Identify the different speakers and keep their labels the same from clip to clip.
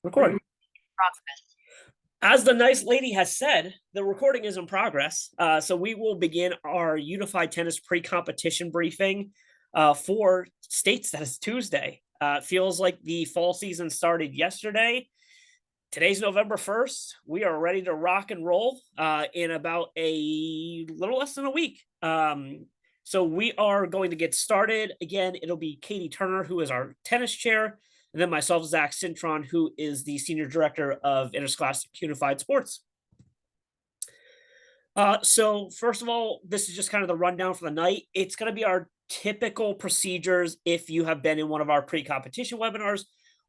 Speaker 1: Recording. As the nice lady has said, the recording is in progress. So we will begin our Unified Tennis pre-competition briefing for states. That is Tuesday. Feels like the fall season started yesterday. Today's November 1st. We are ready to rock and roll in about a little less than a week. So we are going to get started. Again, it'll be Katie Turner, who is our tennis chair, and then myself, Zach Cintron, who is the Senior Director of Interscholastic Unified Sports. So first of all, this is just kind of the rundown for the night. It's going to be our typical procedures if you have been in one of our pre-competition webinars.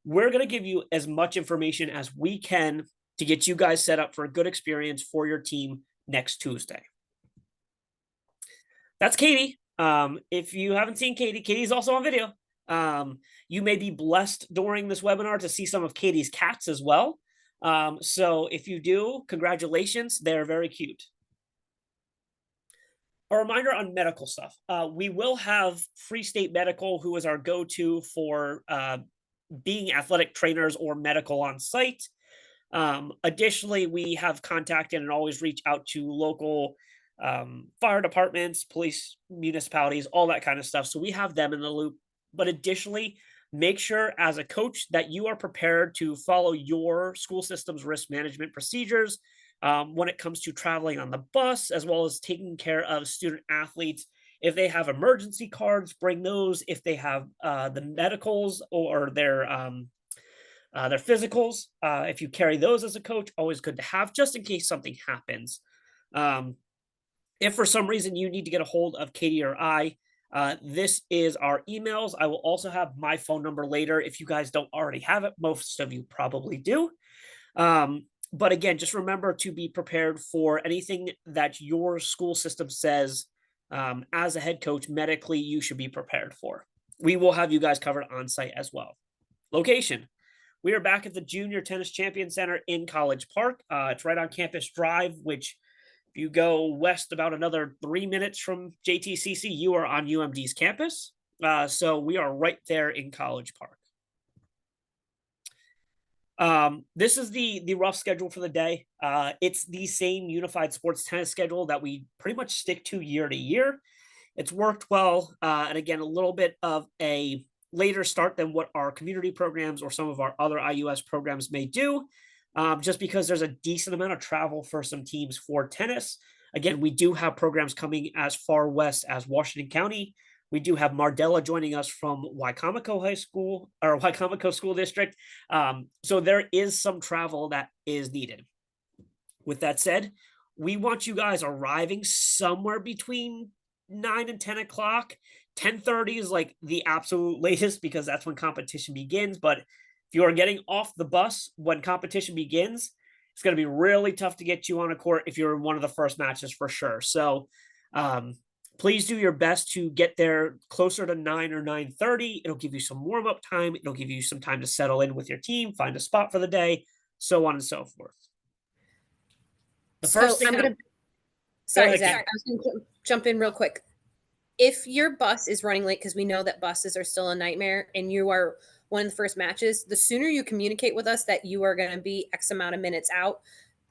Speaker 1: We're going to give you as much information as we can to get you guys set up for a good experience for your team next Tuesday. That's Katie. If you haven't seen Katie, Katie's also on video. You may be blessed during this webinar to see some of Katie's cats as well. So if you do, congratulations. They're very cute. A reminder on medical stuff. We will have Free State Medical, who is our go-to for being athletic trainers or medical on site. Additionally, we have contacted and always reach out to local fire departments, police, municipalities, all that kind of stuff. So we have them in the loop. But additionally, make sure as a coach that you are prepared to follow your school system's risk management procedures when it comes to traveling on the bus, as well as taking care of student athletes. If they have emergency cards, bring those. If they have the medicals or their physicals, if you carry those as a coach, always good to have, just in case something happens. If for some reason you need to get a hold of Katie or I, this is our emails. I will also have my phone number later if you guys don't already have it. Most of you probably do. But again, just remember to be prepared for anything that your school system says as a head coach medically you should be prepared for. We will have you guys covered on site as well. Location. We are back at the Junior Tennis Champion Center in College Park. It's right on Campus Drive, which if you go west about another 3 minutes from JTCC, you are on UMD's campus. So we are right there in College Park. This is the rough schedule for the day. It's the same unified sports tennis schedule that we pretty much stick to year to year. It's worked well. And again, a little bit of a later start than what our community programs or some of our other IUS programs may do, just because there's a decent amount of travel for some teams for tennis. Again, we do have programs coming as far west as Washington County. We do have Mardella joining us from Wicomico High School or Wicomico School District. So there is some travel that is needed. With that said, we want you guys arriving somewhere between 9 and 10 o'clock. 10:30 is like the absolute latest because that's when competition begins. But if you are getting off the bus when competition begins, it's going to be really tough to get you on a court if you're in one of the first matches for sure. So please do your best to get there closer to 9 or 9:30. It'll give you some warm-up time. It'll give you some time to settle in with your team, find a spot for the day, so on and so forth. The first thing
Speaker 2: Sorry, Zach. I was going to jump in real quick. If your bus is running late, because we know that buses are still a nightmare, and you are one of the first matches, the sooner you communicate with us that you are going to be X amount of minutes out,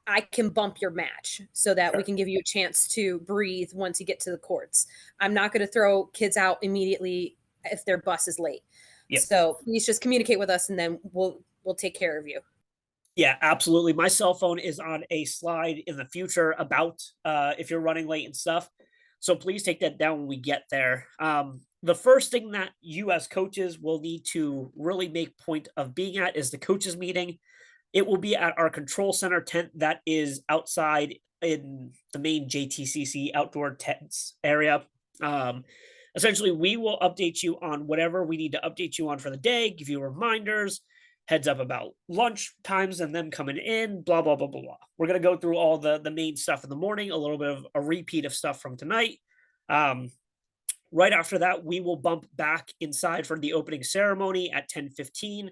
Speaker 2: I can bump your match so that we can give you a chance to breathe once you get to the courts. I'm not going to throw kids out immediately if their bus is late. Yep. So please just communicate with us and then we'll take care of you.
Speaker 1: Yeah, absolutely. My cell phone is on a slide in the future about if you're running late and stuff. So please take that down when we get there. The first thing that you as coaches will need to really make point of being at is the coaches meeting. It will be at our control center tent that is outside in the main JTCC outdoor tents area. Essentially, we will update you on whatever we need to update you on for the day, give you reminders, heads up about lunch times and them coming in, blah, blah, blah, blah, blah. We're going to go through all the main stuff in the morning, a little bit of a repeat of stuff from tonight. Right after that, we will bump back inside for the opening ceremony at 10:15.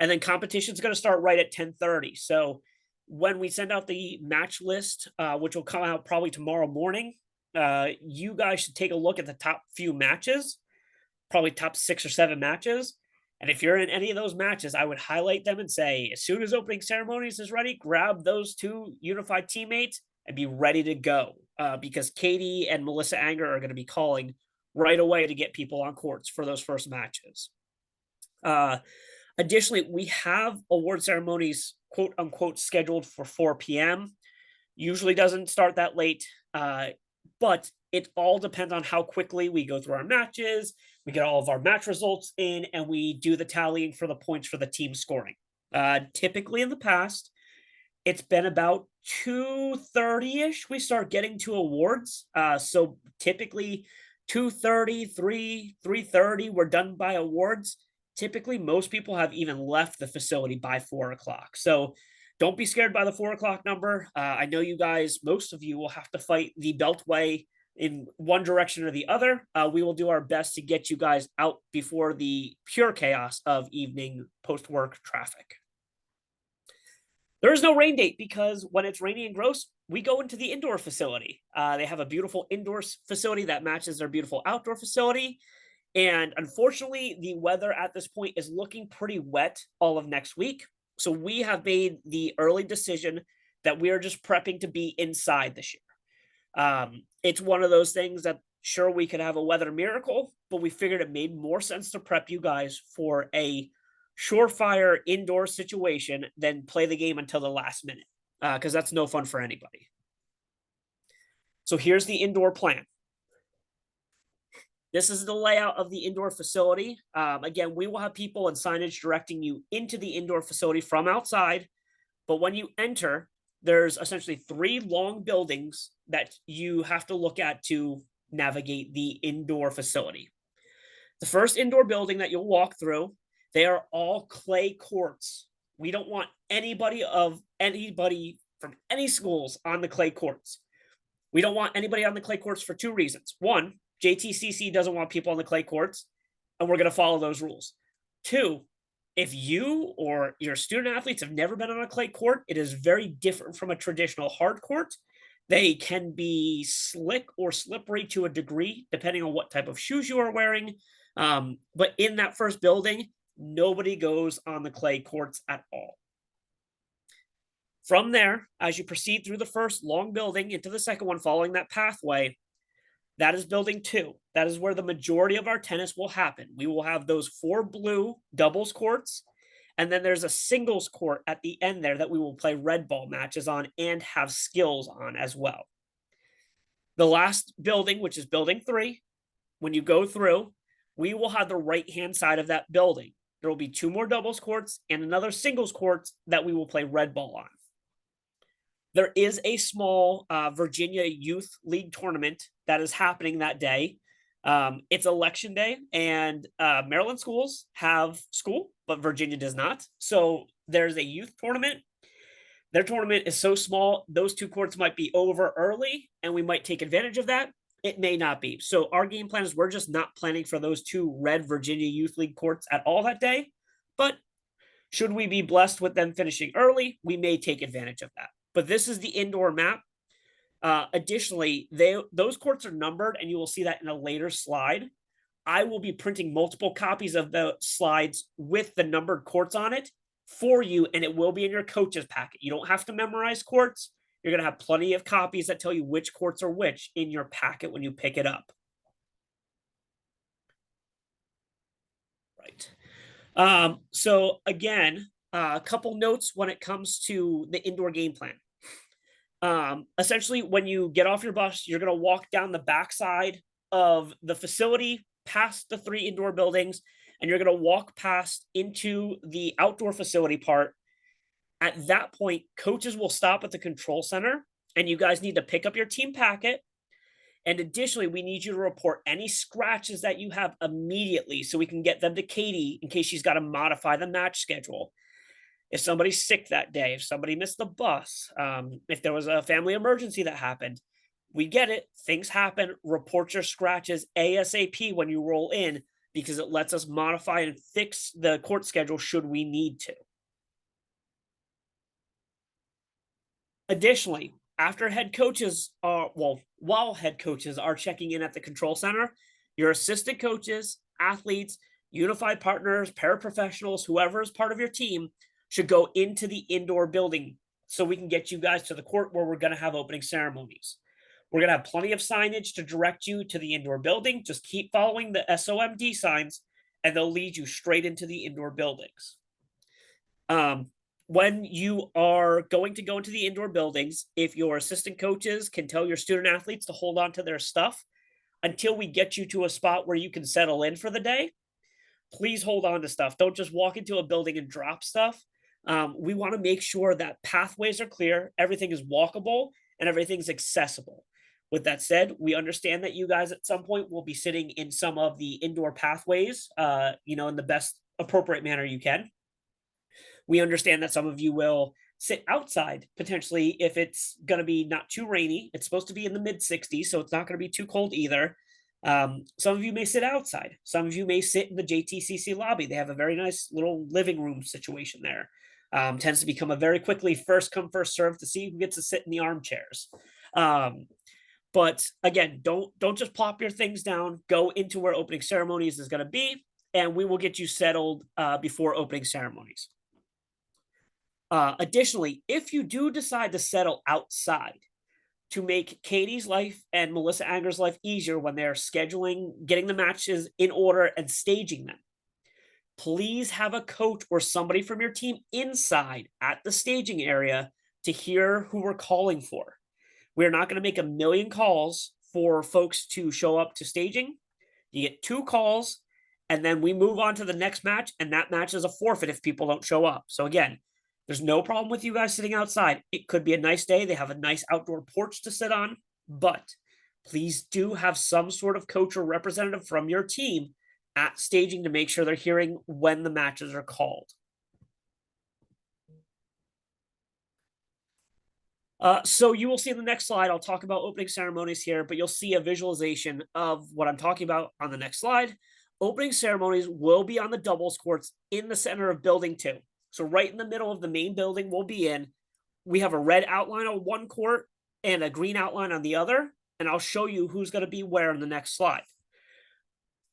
Speaker 1: And then competition is going to start right at 10:30. So when we send out the match list, which will come out probably tomorrow morning, you guys should take a look at the top few matches, probably top 6 or 7 matches, And if you're in any of those matches, I would highlight them and say, as soon as opening ceremonies is ready, grab those two unified teammates and be ready to go. Because Katie and Melissa Anger are going to be calling right away to get people on courts for those first matches. Additionally, we have award ceremonies, quote unquote, scheduled for 4 p.m. Usually doesn't start that late, but it all depends on how quickly we go through our matches, we get all of our match results in, and we do the tallying for the points for the team scoring. Typically in the past, it's been about 2:30-ish we start getting to awards. So typically 2:30, 3:30, we're done by awards. Typically, most people have even left the facility by 4 o'clock. So don't be scared by the 4 o'clock number. I know you guys, most of you will have to fight the Beltway in one direction or the other. We will do our best to get you guys out before the pure chaos of evening post-work traffic. There is no rain date because when it's rainy and gross, we go into the indoor facility. They have a beautiful indoor facility that matches their beautiful outdoor facility. And unfortunately, the weather at this point is looking pretty wet all of next week. So we have made the early decision that we are just prepping to be inside this year. It's one of those things that sure we could have a weather miracle, but we figured it made more sense to prep you guys for a surefire indoor situation than play the game until the last minute, because that's no fun for anybody. So here's the indoor plan. This is the layout of the indoor facility. Again, we will have people and signage directing you into the indoor facility from outside. But when you enter, there's essentially 3 long buildings that you have to look at to navigate the indoor facility. The first indoor building that you'll walk through, they are all clay courts. We don't want anybody from any schools on the clay courts. We don't want anybody on the clay courts for 2 reasons. One, JTCC doesn't want people on the clay courts, and we're going to follow those rules. 2, if you or your student athletes have never been on a clay court, it is very different from a traditional hard court. They can be slick or slippery to a degree, depending on what type of shoes you are wearing. But in that first building, nobody goes on the clay courts at all. From there, as you proceed through the first long building into the second one, following that pathway, that is building 2. That is where the majority of our tennis will happen. We will have those 4 blue doubles courts, and then there's a singles court at the end there that we will play red ball matches on and have skills on as well. The last building, which is building 3, when you go through, we will have the right-hand side of that building. There will be 2 more doubles courts and another singles court that we will play red ball on. There is a small Virginia Youth League tournament that is happening that day. It's election day, and Maryland schools have school, but Virginia does not. So there's a youth tournament. Their tournament is so small, those 2 courts might be over early, and we might take advantage of that. It may not be. So our game plan is we're just not planning for those 2 red Virginia Youth League courts at all that day. But should we be blessed with them finishing early, we may take advantage of that. But this is the indoor map. Additionally, those courts are numbered, and you will see that in a later slide. I will be printing multiple copies of the slides with the numbered courts on it for you, and it will be in your coach's packet. You don't have to memorize courts. You're going to have plenty of copies that tell you which courts are which in your packet when you pick it up. Right. So again, a couple notes when it comes to the indoor game plan. Essentially, when you get off your bus, you're going to walk down the backside of the facility past the 3 indoor buildings, and you're going to walk past into the outdoor facility part. At that point, coaches will stop at the control center, and you guys need to pick up your team packet. And additionally, we need you to report any scratches that you have immediately so we can get them to Katie in case she's got to modify the match schedule. If somebody's sick that day, if somebody missed the bus, if there was a family emergency that happened, we get it. Things happen. Report your scratches ASAP when you roll in, because it lets us modify and fix the court schedule should we need to. Additionally, after head coaches are, while head coaches are checking in at the control center, your assistant coaches, athletes, unified partners, paraprofessionals, whoever is part of your team should go into the indoor building so we can get you guys to the court where we're going to have opening ceremonies. We're going to have plenty of signage to direct you to the indoor building. Just keep following the SOMD signs and they'll lead you straight into the indoor buildings. When you are going to go into the indoor buildings, if your assistant coaches can tell your student athletes to hold on to their stuff until we get you to a spot where you can settle in for the day, please hold on to stuff. Don't just walk into a building and drop stuff. We want to make sure that pathways are clear, everything is walkable, and everything's accessible. With that said, we understand that you guys at some point will be sitting in some of the indoor pathways, in the best appropriate manner you can. We understand that some of you will sit outside potentially if it's going to be not too rainy. It's supposed to be in the mid 60s, so it's not going to be too cold either. Some of you may sit outside. Some of you may sit in the JTCC lobby. They have a very nice little living room situation there. Tends to become a very quickly first come, first serve to see who gets to sit in the armchairs. But again, don't just plop your things down. Go into where opening ceremonies is going to be, and we will get you settled before opening ceremonies. Additionally, if you do decide to settle outside to make Katie's life and Melissa Anger's life easier when they're scheduling, getting the matches in order and staging them, please have a coach or somebody from your team inside at the staging area to hear who we're calling for. We're not going to make a million calls for folks to show up to staging. You get 2 calls, and then we move on to the next match, and that match is a forfeit if people don't show up. So again, there's no problem with you guys sitting outside. It could be a nice day. They have a nice outdoor porch to sit on, but please do have some sort of coach or representative from your team at staging to make sure they're hearing when the matches are called. So you will see in the next slide, I'll talk about opening ceremonies here, but you'll see a visualization of what I'm talking about on the next slide. Opening ceremonies will be on the doubles courts in the center of building 2. So right in the middle of the main building we'll be in. We have a red outline on one court and a green outline on the other, and I'll show you who's going to be where in the next slide.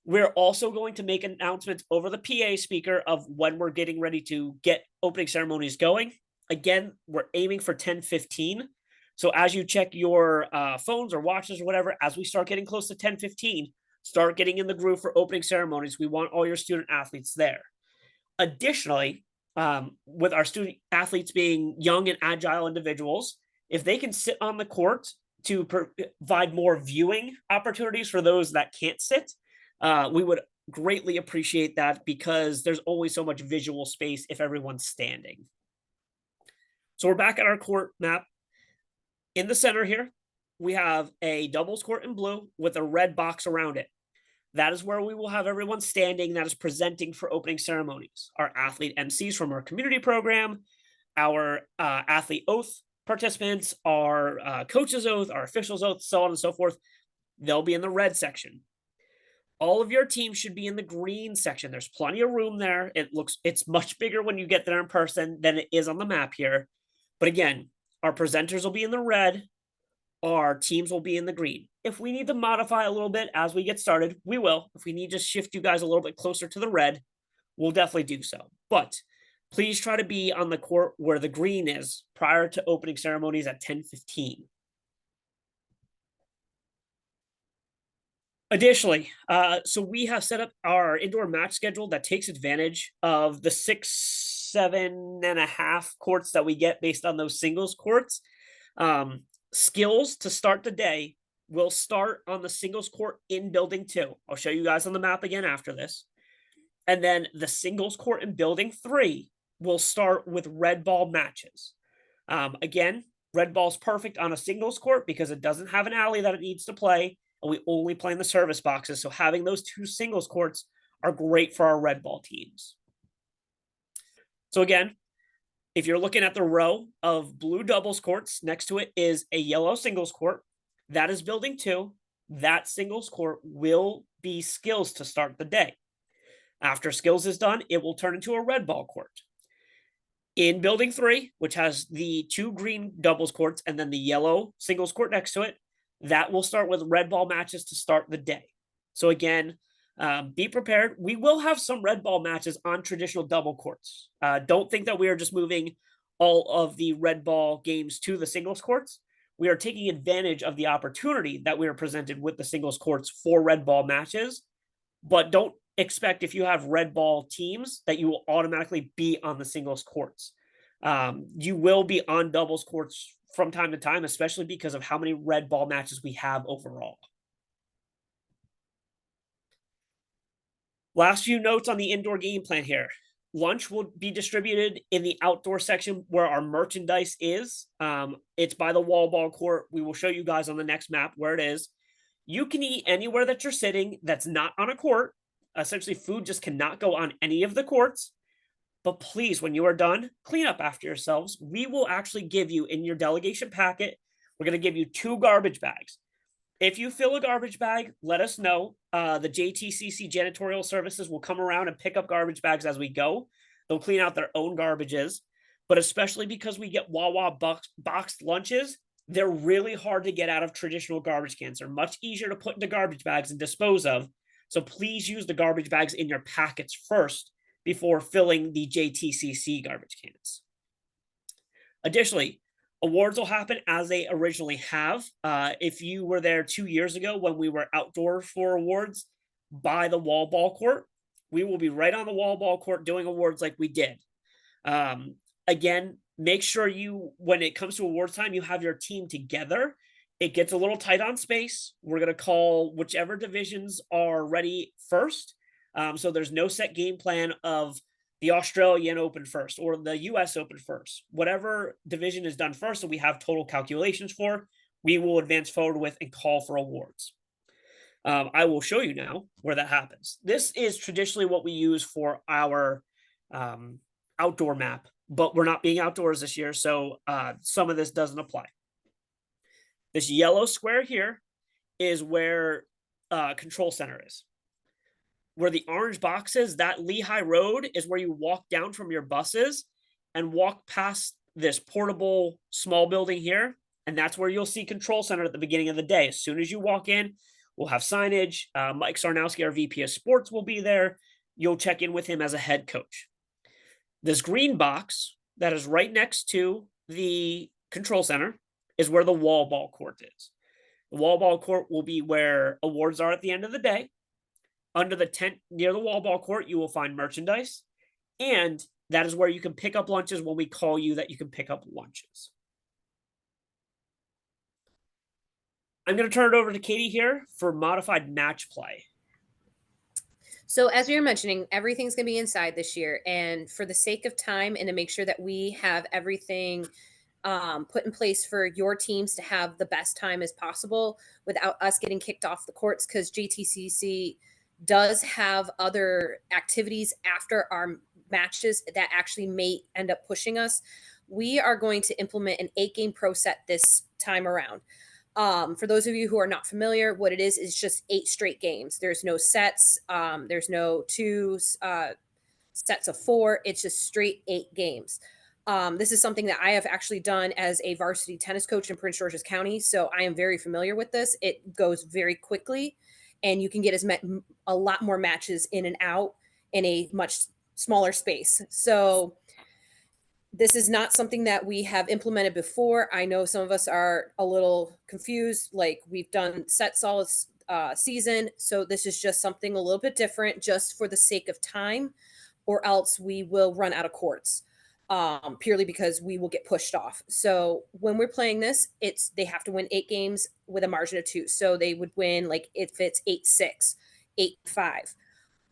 Speaker 1: We're also going to make announcements over the PA speaker of when we're getting ready to get opening ceremonies going. Again, we're aiming for 10:15. So as you check your phones or watches or whatever, as we start getting close to 10:15, start getting in the groove for opening ceremonies. We want all your student athletes there. Additionally, with our student athletes being young and agile individuals, if they can sit on the court to provide more viewing opportunities for those that can't sit, we would greatly appreciate that because there's always so much visual space if everyone's standing. So we're back at our court map. In the center here, we have a doubles court in blue with a red box around it. That is where we will have everyone standing that is presenting for opening ceremonies. Our athlete MCs from our community program, our athlete oath participants, our coach's oath, our official's oath, so on and so forth. They'll be in the red section. All of your teams should be in the green section. There's plenty of room there. It's much bigger when you get there in person than it is on the map here. But again, our presenters will be in the red. Our teams will be in the green. If we need to modify a little bit as we get started, we will. If we need to shift you guys a little bit closer to the red, we'll definitely do so. But please try to be on the court where the green is prior to opening ceremonies at 10:15. Additionally, so we have set up our indoor match schedule that takes advantage of the 6, 7.5 courts that we get based on those singles courts. Skills to start the day will start on the singles court in building 2. I'll show you guys on the map again after this. And then the singles court in building 3 will start with red ball matches. Again, red ball's perfect on a singles court because it doesn't have an alley that it needs to play, and we only play in the service boxes. So having those 2 singles courts are great for our red ball teams. So again, if you're looking at the row of blue doubles courts, next to it is a yellow singles court. That is building 2. That singles court will be skills to start the day. After skills is done, it will turn into a red ball court. In building 3, which has the 2 green doubles courts and then the yellow singles court next to it, that will start with red ball matches to start the day. So again, Be prepared. We will have some red ball matches on traditional double courts. Don't think that we are just moving all of the red ball games to the singles courts. We are taking advantage of the opportunity that we are presented with the singles courts for red ball matches, but don't expect if you have red ball teams that you will automatically be on the singles courts. You will be on doubles courts from time to time, especially because of how many red ball matches we have overall. Last few notes on the indoor game plan here. Lunch will be distributed in the outdoor section where our merchandise is. It's by the wall ball court. We will show you guys on the next map where it is. You can eat anywhere that you're sitting that's not on a court. Essentially, food just cannot go on any of the courts. But please, when you are done, clean up after yourselves. We will actually give you in your delegation packet, we're going to give you 2 garbage bags. If you fill a garbage bag, let us know. The JTCC janitorial services will come around and pick up garbage bags as we go. They'll clean out their own garbages. But especially because we get Wawa boxed lunches, they're really hard to get out of traditional garbage cans. They're much easier to put into garbage bags and dispose of. So please use the garbage bags in your packets first before filling the JTCC garbage cans. Additionally, awards will happen as they originally have. If you were there 2 years ago when we were outdoor for awards by the wall ball court, we will be right on the wall ball court doing awards like we did. Again, make sure you, when it comes to awards time, you have your team together. It gets a little tight on space. We're going to call whichever divisions are ready first. So there's no set game plan of the Australian Open first or the US Open first. Whatever division is done first and we have total calculations for, we will advance forward with and call for awards. I will show you now where that happens. This is traditionally what we use for our outdoor map, but we're not being outdoors this year, so some of this doesn't apply. This yellow square here is where Control Center is. Where the orange box is, that Lehigh Road is where you walk down from your buses and walk past this portable small building here. And that's where you'll see Control Center at the beginning of the day. As soon as you walk in, we'll have signage. Mike Sarnowski, our VP of Sports, will be there. You'll check in with him as a head coach. This green box that is right next to the Control Center is where the wall ball court is. The wall ball court will be where awards are at the end of the day. Under the tent near the wall ball court, you will find merchandise. And that is where you can pick up lunches when we call you that you can pick up lunches. I'm going to turn it over to Katie here for modified match play.
Speaker 2: So as we were mentioning, everything's going to be inside this year. And for the sake of time and to make sure that we have everything put in place for your teams to have the best time as possible without us getting kicked off the courts, because JTCC does have other activities after our matches that actually may end up pushing us. We are going to implement an 8-game pro set this time around. For those of you who are not familiar, what it is just 8 straight games. There's no sets. There's no 2 sets of 4. It's just straight 8 games. This is something that I have actually done as a varsity tennis coach in Prince George's County, so I am very familiar with this. It goes very quickly, and you can get a lot more matches in and out in a much smaller space. So this is not something that we have implemented before. I know some of us are a little confused, like we've done sets all season. So this is just something a little bit different just for the sake of time, or else we will run out of courts purely because we will get pushed off. So when we're playing this, they have to win 8 games with a margin of 2. So they would win, like if it's 8-6,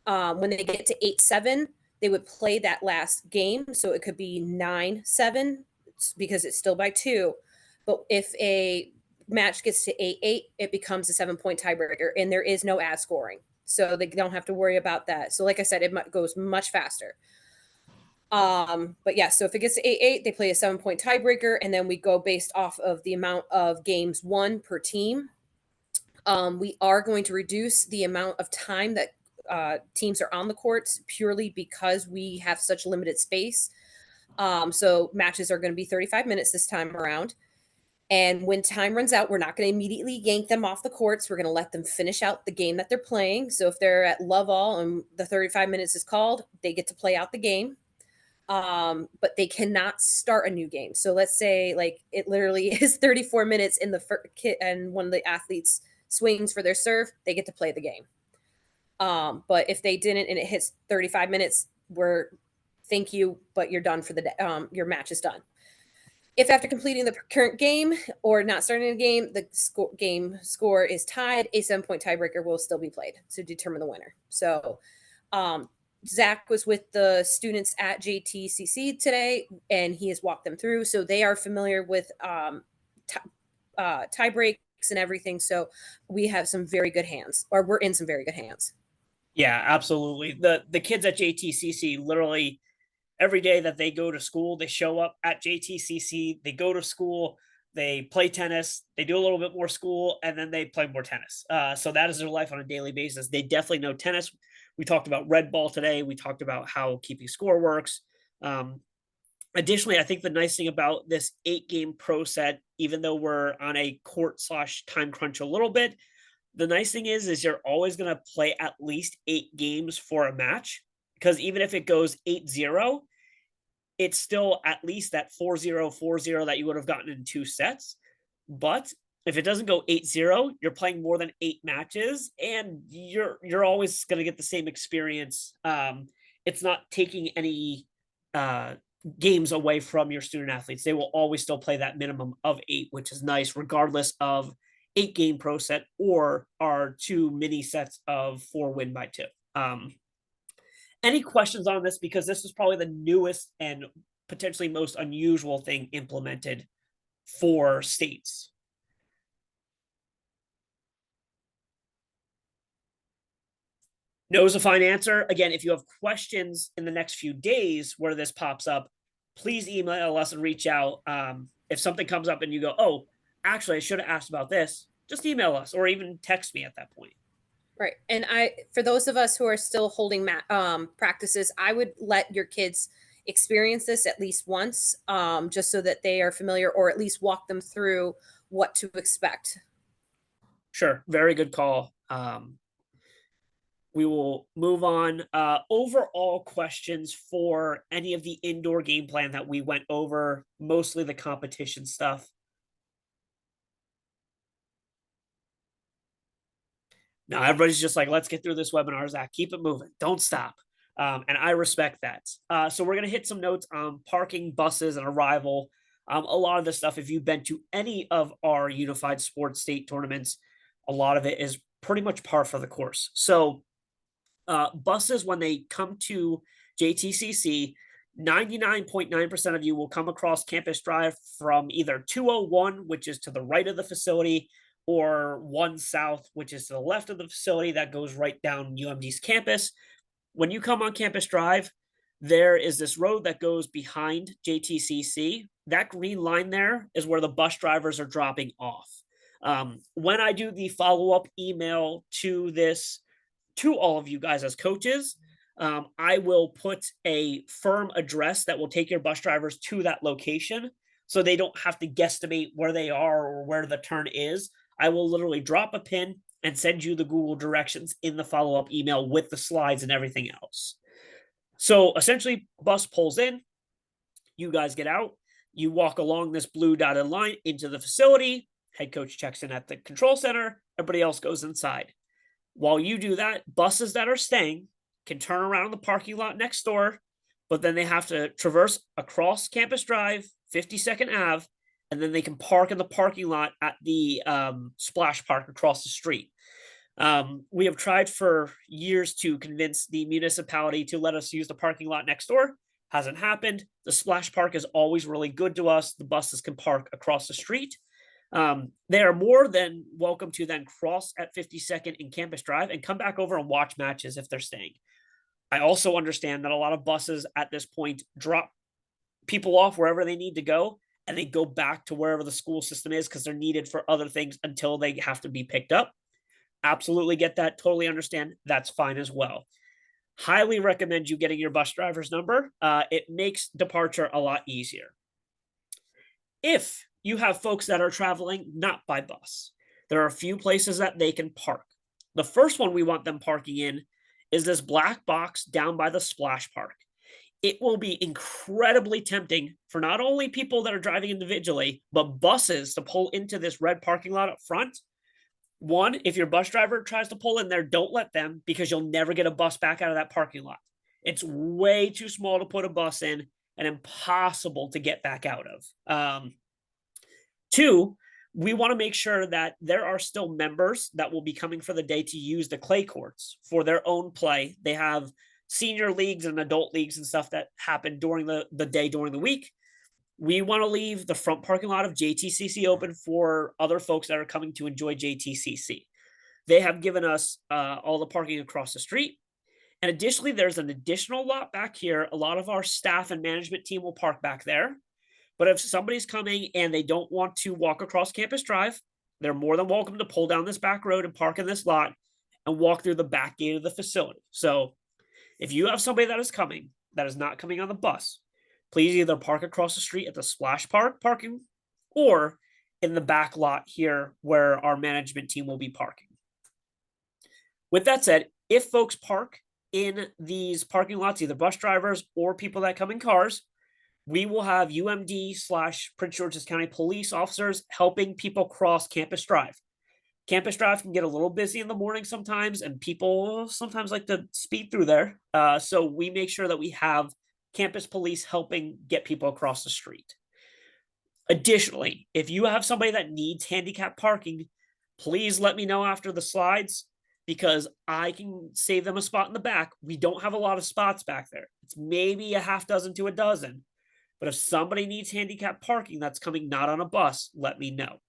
Speaker 2: 8-5. When they get to 8-7, they would play that last game. So it could be 9-7 because it's still by 2. But if a match gets to 8-8, it becomes a 7-point tiebreaker, and there is no ad scoring. So they don't have to worry about that. So like I said, it goes much faster. But yeah, so if it gets to 8-8, they play a 7-point tiebreaker, and then we go based off of the amount of games won per team. We are going to reduce the amount of time that teams are on the courts purely because we have such limited space. So matches are going to be 35 minutes this time around. And when time runs out, we're not going to immediately yank them off the courts. We're going to let them finish out the game that they're playing. So if they're at love all and the 35 minutes is called, they get to play out the game. But they cannot start a new game. So let's say like it literally is 34 minutes in the kit and one of the athletes swings for their serve, they get to play the game. But if they didn't and it hits 35 minutes, we're thank you, but you're done for the day. Your match is done. If after completing the current game or not starting a game, the game score is tied, a 7-point tiebreaker will still be played to determine the winner. So Zach was with the students at JTCC today, and he has walked them through. So they are familiar with tie breaks and everything. So we have some very good hands, or we're in some very good hands.
Speaker 1: Yeah, absolutely. The kids at JTCC literally every day that they go to school, they show up at JTCC, they go to school, they play tennis, they do a little bit more school, and then they play more tennis. So that is their life on a daily basis. They definitely know tennis. We talked about red ball today. We talked about how keeping score works. Additionally, I think the nice thing about this 8-game pro set, even though we're on a court/time crunch a little bit, the nice thing is you're always going to play at least 8 games for a match, because even if it goes 8-0, it's still at least that 4-0, 4-0 that you would have gotten in 2 sets. But if it doesn't go 8-0, you're playing more than 8 matches, and you're always going to get the same experience. It's not taking any games away from your student athletes. They will always still play that minimum of 8, which is nice, regardless of 8-game pro set or our 2 mini sets of 4 win by 2. Any questions on this? Because this is probably the newest and potentially most unusual thing implemented for states. No is a fine answer. Again, if you have questions in the next few days where this pops up, please email us and reach out. If something comes up and you go, oh, actually, I should have asked about this, just email us or even text me at that point.
Speaker 2: Right. And for those of us who are still holding practices, I would let your kids experience this at least once, just so that they are familiar, or at least walk them through what to expect.
Speaker 1: Sure. Very good call. We will move on. Overall questions for any of the indoor game plan that we went over, mostly the competition stuff. Now everybody's just like, let's get through this webinar, Zach. Keep it moving. Don't stop. And I respect that. So we're going to hit some notes on parking, buses, and arrival. A lot of the stuff, if you've been to any of our unified sports state tournaments, a lot of it is pretty much par for the course. So buses, when they come to JTCC, 99.9% of you will come across Campus Drive from either 201, which is to the right of the facility, or 1 South, which is to the left of the facility that goes right down UMD's campus. When you come on Campus Drive, there is this road that goes behind JTCC. That green line there is where the bus drivers are dropping off. When I do the follow-up email to this, to all of you guys as coaches, I will put a firm address that will take your bus drivers to that location, so they don't have to guesstimate where they are or where the turn is. I will literally drop a pin and send you the Google directions in the follow-up email with the slides and everything else. So essentially, bus pulls in, you guys get out, you walk along this blue dotted line into the facility, head coach checks in at the control center, everybody else goes inside. While you do that, buses that are staying can turn around in the parking lot next door, but then they have to traverse across Campus Drive, 52nd Ave, and then they can park in the parking lot at the splash park across the street. We have tried for years to convince the municipality to let us use the parking lot next door. Hasn't happened. The splash park is always really good to us. The buses can park across the street. They are more than welcome to then cross at 52nd and Campus Drive and come back over and watch matches if they're staying. I also understand that a lot of buses at this point drop people off wherever they need to go, and they go back to wherever the school system is because they're needed for other things until they have to be picked up. Absolutely get that. Totally understand. That's fine as well. Highly recommend you getting your bus driver's number. It makes departure a lot easier. If you have folks that are traveling not by bus. There are a few places that they can park. The first one we want them parking in is this black box down by the splash park. It will be incredibly tempting for not only people that are driving individually, but buses to pull into this red parking lot up front. One, if your bus driver tries to pull in there, don't let them, because you'll never get a bus back out of that parking lot. It's way too small to put a bus in and impossible to get back out of. Two, we want to make sure that there are still members that will be coming for the day to use the clay courts for their own play. They have senior leagues and adult leagues and stuff that happen during the day during the week. We want to leave the front parking lot of JTCC open for other folks that are coming to enjoy JTCC. They have given us all the parking across the street. And additionally, there's an additional lot back here. A lot of our staff and management team will park back there. But if somebody's coming and they don't want to walk across Campus Drive, they're more than welcome to pull down this back road and park in this lot and walk through the back gate of the facility. So if you have somebody that is coming that is not coming on the bus, please either park across the street at the splash park parking or in the back lot here where our management team will be parking. With that said, if folks park in these parking lots, either bus drivers or people that come in cars, we will have UMD/Prince George's County police officers helping people cross Campus Drive. Campus Drive can get a little busy in the morning sometimes, and people sometimes like to speed through there. So we make sure that we have campus police helping get people across the street. Additionally, if you have somebody that needs handicap parking, please let me know after the slides, because I can save them a spot in the back. We don't have a lot of spots back there. It's maybe a half dozen to a dozen. But if somebody needs handicap parking that's coming not on a bus, let me know.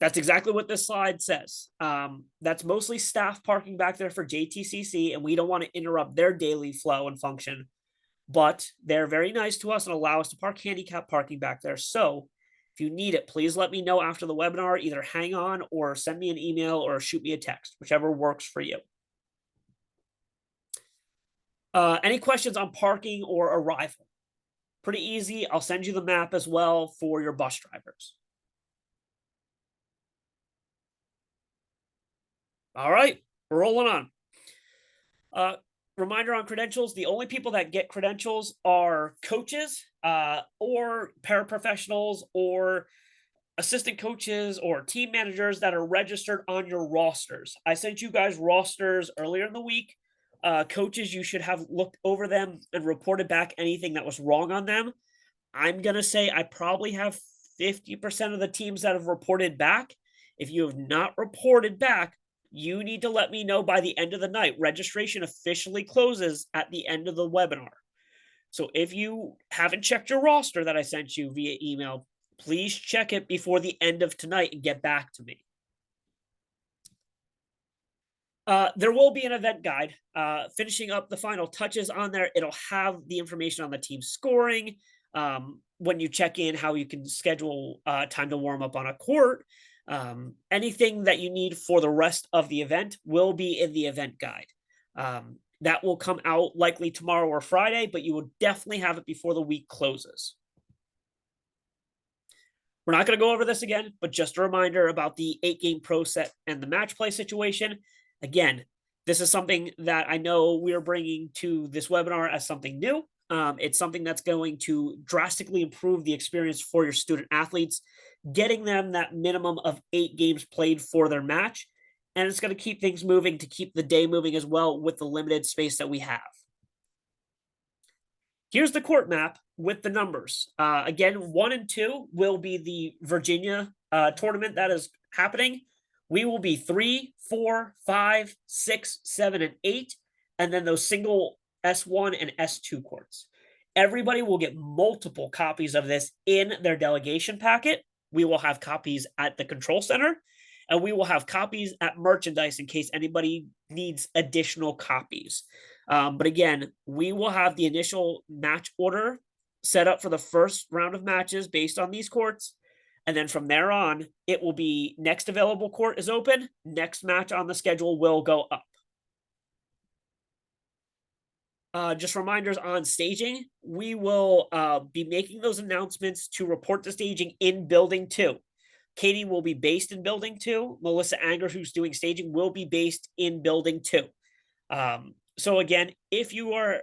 Speaker 1: That's exactly what this slide says. That's mostly staff parking back there for JTCC, and we don't want to interrupt their daily flow and function. But they're very nice to us and allow us to park handicap parking back there. So if you need it, please let me know after the webinar. Either hang on or send me an email or shoot me a text, whichever works for you. Any questions on parking or arrival? Pretty easy. I'll send you the map as well for your bus drivers. All right, we're rolling on. Reminder on credentials: the only people that get credentials are coaches or paraprofessionals or assistant coaches or team managers that are registered on your rosters. I sent you guys rosters earlier in the week. Coaches, you should have looked over them and reported back anything that was wrong on them. I'm going to say I probably have 50% of the teams that have reported back. If you have not reported back, you need to let me know by the end of the night. Registration officially closes at the end of the webinar. So if you haven't checked your roster that I sent you via email, please check it before the end of tonight and get back to me. There will be an event guide finishing up the final touches on there. It'll have the information on the team scoring, when you check in, how you can schedule time to warm up on a court. Anything that you need for the rest of the event will be in the event guide. That will come out likely tomorrow or Friday, but you will definitely have it before the week closes. We're not going to go over this again, but just a reminder about the 8-game pro set and the match play situation. Again, this is something that I know we are bringing to this webinar as something new. It's something that's going to drastically improve the experience for your student athletes, getting them that minimum of 8 games played for their match. And it's going to keep things moving to keep the day moving as well with the limited space that we have. Here's the court map with the numbers. Again, 1 and 2 will be the Virginia tournament that is happening. We will be 3, 4, 5, 6, 7, and 8, and then those single S1 and S2 courts. Everybody will get multiple copies of this in their delegation packet. We will have copies at the control center, and we will have copies at merchandise in case anybody needs additional copies. But again, we will have the initial match order set up for the first round of matches based on these courts. And then from there on, it will be next available court is open. Next match on the schedule will go up. Just reminders on staging. We will be making those announcements to report to staging in building 2. Katie will be based in building 2. Melissa Anger, who's doing staging, will be based in building 2. So again, if you are,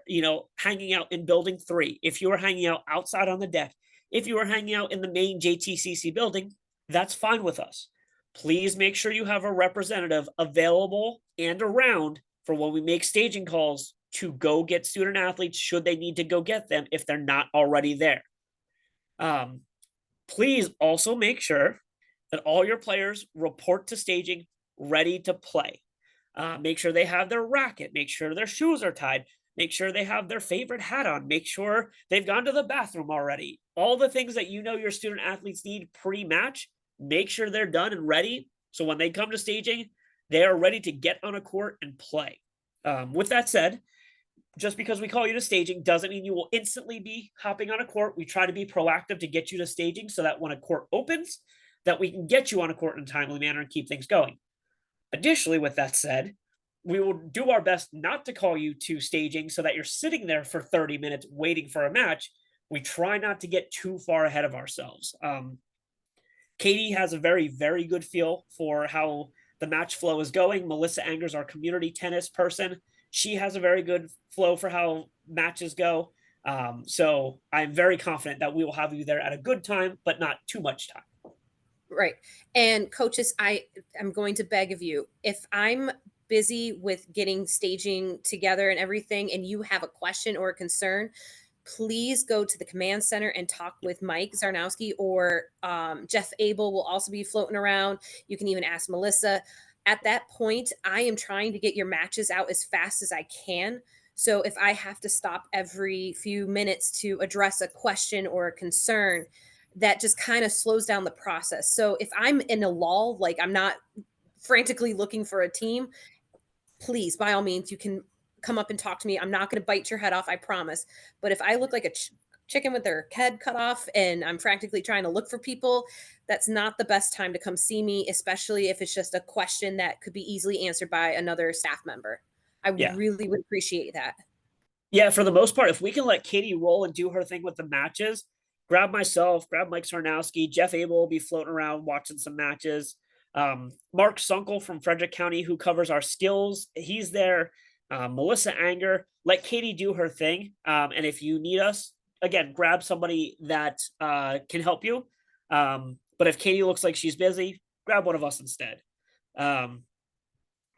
Speaker 1: hanging out in building 3, if you are hanging out outside on the deck, if you are hanging out in the main JTCC building, that's fine with us. Please make sure you have a representative available and around for when we make staging calls to go get student athletes should they need to go get them if they're not already there. Please also make sure that all your players report to staging ready to play. Make sure they have their racket, make sure their shoes are tied, make sure they have their favorite hat on, make sure they've gone to the bathroom already. All the things that your student athletes need pre-match, make sure they're done and ready. So when they come to staging, they are ready to get on a court and play. With that said, just because we call you to staging doesn't mean you will instantly be hopping on a court. We try to be proactive to get you to staging so that when a court opens, that we can get you on a court in a timely manner and keep things going. Additionally, with that said, we will do our best not to call you to staging so that you're sitting there for 30 minutes waiting for a match. We try not to get too far ahead of ourselves. Katie has a very, very good feel for how the match flow is going. Melissa Angers, our community tennis person, she has a very good flow for how matches go. So I'm very confident that we will have you there at a good time, but not too much time.
Speaker 2: Right. And coaches, I'm going to beg of you, if I'm busy with getting staging together and everything, and you have a question or a concern, please go to the command center and talk with Mike Zarnowski, or Jeff Abel will also be floating around. You can even ask Melissa. At that point, I am trying to get your matches out as fast as I can. So if I have to stop every few minutes to address a question or a concern, that just kind of slows down the process. So if I'm in a lull, like I'm not frantically looking for a team, please, by all means, you can come up and talk to me. I'm not going to bite your head off, I promise. But if I look like a chicken with their head cut off and I'm frantically trying to look for people, that's not the best time to come see me, especially if it's just a question that could be easily answered by another staff member. I
Speaker 1: Yeah.
Speaker 2: really would appreciate that.
Speaker 1: Yeah, for the most part, if we can let Katie roll and do her thing with the matches, grab myself, grab Mike Sarnowski, Jeff Abel will be floating around watching some matches. Mark Sunkel from Frederick County, who covers our skills, he's there. Melissa Anger, let Katie do her thing. And if you need us, again, grab somebody that can help you. But if Katie looks like she's busy, grab one of us instead.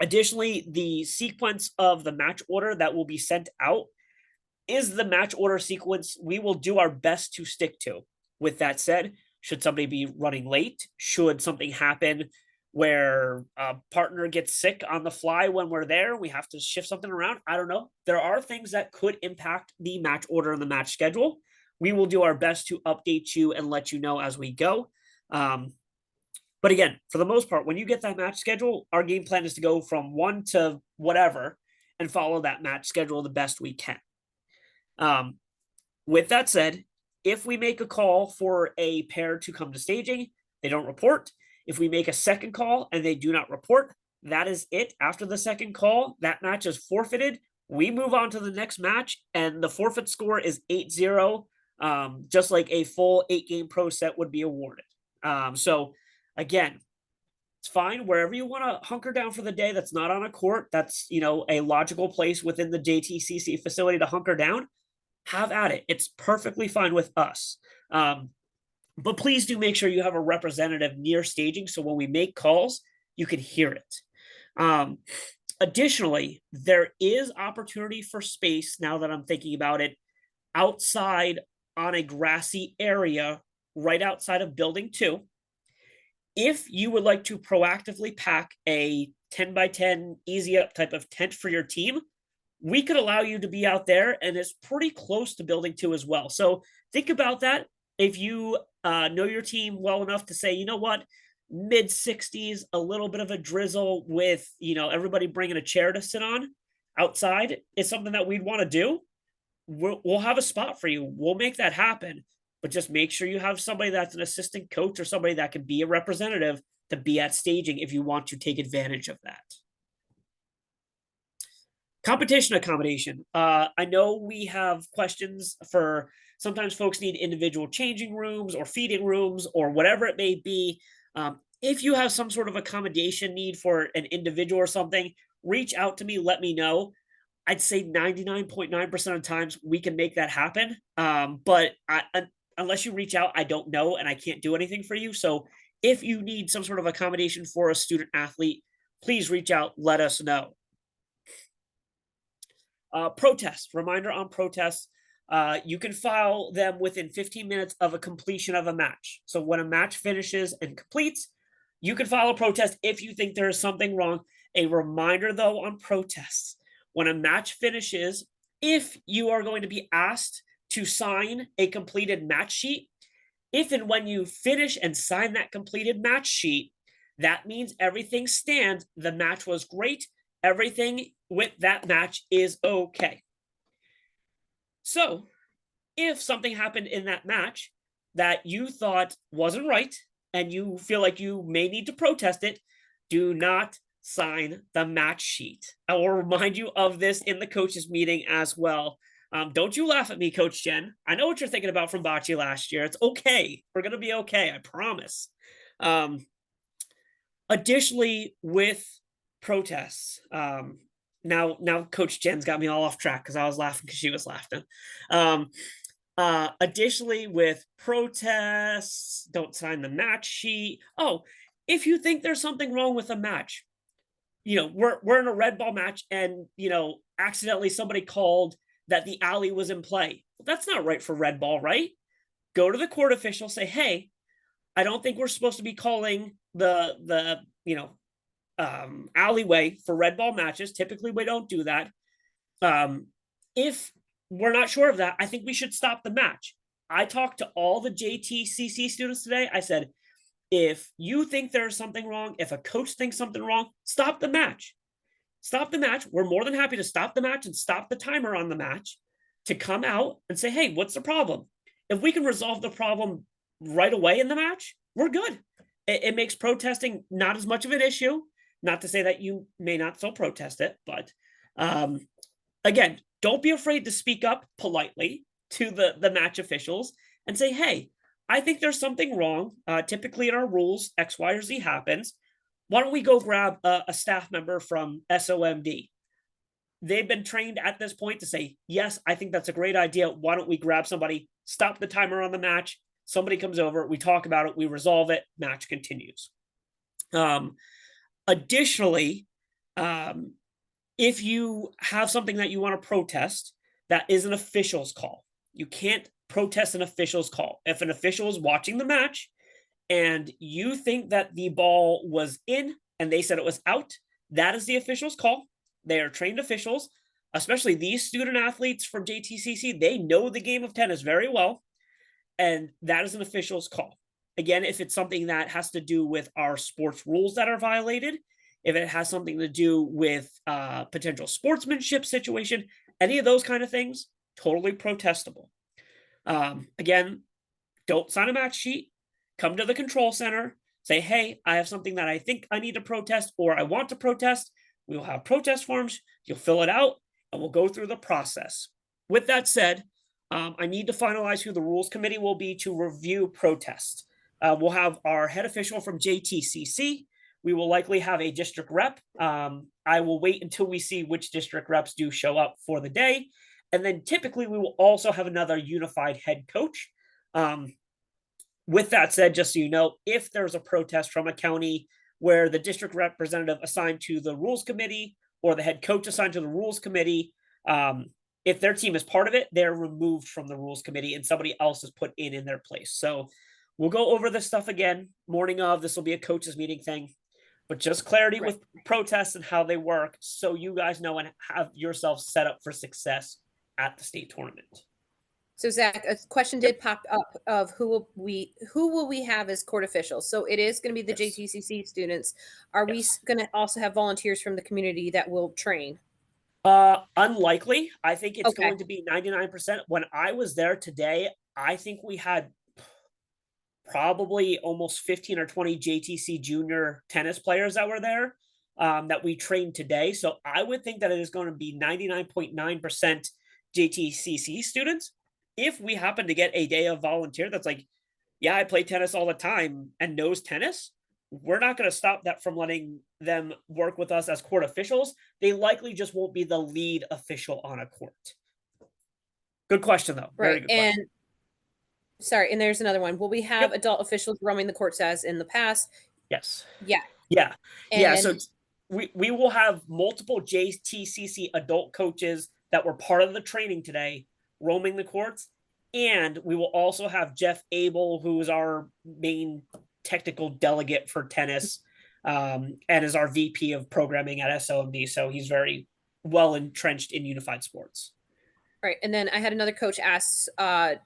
Speaker 1: Additionally, the sequence of the match order that will be sent out is the match order sequence we will do our best to stick to. With that said, should somebody be running late, should something happen where a partner gets sick on the fly when we're there, we have to shift something around, I don't know. There are things that could impact the match order and the match schedule. We will do our best to update you and let you know as we go. But again, for the most part, when you get that match schedule, our game plan is to go from 1 to whatever and follow that match schedule the best we can. With that said, if we make a call for a pair to come to staging, they don't report. If we make a second call and they do not report, that is it. After the second call, that match is forfeited. We move on to the next match, and the forfeit score is 8-0, just like a full 8-game pro set would be awarded. So again, it's fine wherever you want to hunker down for the day. That's not on a court. That's, a logical place within the JTCC facility to hunker down. Have at it. It's perfectly fine with us. But please do make sure you have a representative near staging so when we make calls, you can hear it. Additionally, there is opportunity for space, now that I'm thinking about it, outside on a grassy area right outside of building 2. If you would like to proactively pack a 10 by 10 easy up type of tent for your team, we could allow you to be out there, and it's pretty close to building 2 as well. So think about that. If you know your team well enough to say, you know what, mid 60s, a little bit of a drizzle with, everybody bringing a chair to sit on outside is something that we'd want to do. We'll have a spot for you. We'll make that happen. But just make sure you have somebody that's an assistant coach or somebody that can be a representative to be at staging if you want to take advantage of that. Competition accommodation. I know we have questions for sometimes folks need individual changing rooms or feeding rooms or whatever it may be. If you have some sort of accommodation need for an individual or something, reach out to me, let me know. I'd say 99.9% of times we can make that happen. Unless you reach out, I don't know and I can't do anything for you. So if you need some sort of accommodation for a student athlete, please reach out, let us know. Protest, reminder on protests. You can file them within 15 minutes of a completion of a match. So when a match finishes and completes, you can file a protest if you think there is something wrong. A reminder though on protests, when a match finishes, if you are going to be asked to sign a completed match sheet, if and when you finish and sign that completed match sheet, that means everything stands. The match was great. Everything with that match is okay. So if something happened in that match that you thought wasn't right and you feel like you may need to protest it, do not sign the match sheet. I will remind you of this in the coaches meeting as well. Don't you laugh at me, Coach Jen. I know what you're thinking about from Bocce last year. It's okay. We're going to be okay. I promise. Additionally, with protests, now Coach Jen's got me all off track because I was laughing because she was laughing. Additionally, with protests, don't sign the match sheet. Oh, if you think there's something wrong with a match, we're in a red ball match and accidentally somebody called that the alley was in play. That's not right for red ball, right? Go to the court official, say, hey, I don't think we're supposed to be calling the alleyway for red ball matches. Typically, we don't do that. If we're not sure of that, I think we should stop the match. I talked to all the JTCC students today. I said, if you think there's something wrong, if a coach thinks something wrong, stop the match. Stop the match. We're more than happy to stop the match and stop the timer on the match to come out and say, hey, what's the problem? If we can resolve the problem right away in the match, we're good. It makes protesting not as much of an issue. Not to say that you may not still protest it, but again, don't be afraid to speak up politely to the match officials and say, hey, I think there's something wrong. Typically in our rules, X, Y, or Z happens. Why don't we go grab a staff member from SOMD? They've been trained at this point to say, yes, I think that's a great idea. Why don't we grab somebody, stop the timer on the match? Somebody comes over, we talk about it, we resolve it, match continues. Additionally, if you have something that you want to protest, that is an official's call. You can't protest an official's call. If an official is watching the match and you think that the ball was in and they said it was out, that is the official's call. They are trained officials, especially these student athletes from JTCC. They know the game of tennis very well, and that is an official's call. Again, if it's something that has to do with our sports rules that are violated, if it has something to do with potential sportsmanship situation, any of those kind of things, totally protestable. Again, don't sign a match sheet. Come to the control center. Say, hey, I have something that I think I need to protest or I want to protest. We will have protest forms. You'll fill it out and we'll go through the process. With that said, I need to finalize who the rules committee will be to review protests. We'll have our head official from JTCC. We will likely have a district rep. I will wait until we see which district reps do show up for the day. And then typically we will also have another unified head coach. With that said, just so you know, if there's a protest from a county where the district representative assigned to the rules committee or the head coach assigned to the rules committee, if their team is part of it, they're removed from the rules committee and somebody else is put in their place. So we'll go over this stuff again. Morning of, this will be a coaches meeting thing, but just clarity with protests and how they work so you guys know and have yourself set up for success at the state tournament.
Speaker 2: So Zach, a question did pop up of who will we have as court officials? So it is going to be the JTCC students. Are we going to also have volunteers from the community that will train?
Speaker 1: Unlikely. I think it's going to be 99%. When I was there today, I think we had probably almost 15 or 20 JTC junior tennis players that were there. that we trained today. So I would think that it is going to be 99.9% JTCC students. If we happen to get a day of volunteer that's like, yeah, I play tennis all the time and knows tennis, we're not going to stop that from letting them work with us as court officials. They likely just won't be the lead official on a court. Good question, though. Very
Speaker 2: Right.
Speaker 1: good
Speaker 2: And
Speaker 1: question.
Speaker 2: sorry, and there's another one. Will we have
Speaker 1: Yep.
Speaker 2: adult officials roaming the courts as in the past?
Speaker 1: Yes.
Speaker 2: Yeah.
Speaker 1: Yeah. Yeah.
Speaker 2: And
Speaker 1: So we will have multiple JTCC adult coaches that were part of the training today roaming the courts. And we will also have Jeff Abel, who is our main technical delegate for tennis, and is our VP of programming at SOMD. So he's very well entrenched in unified sports.
Speaker 2: right. And then I had another coach ask the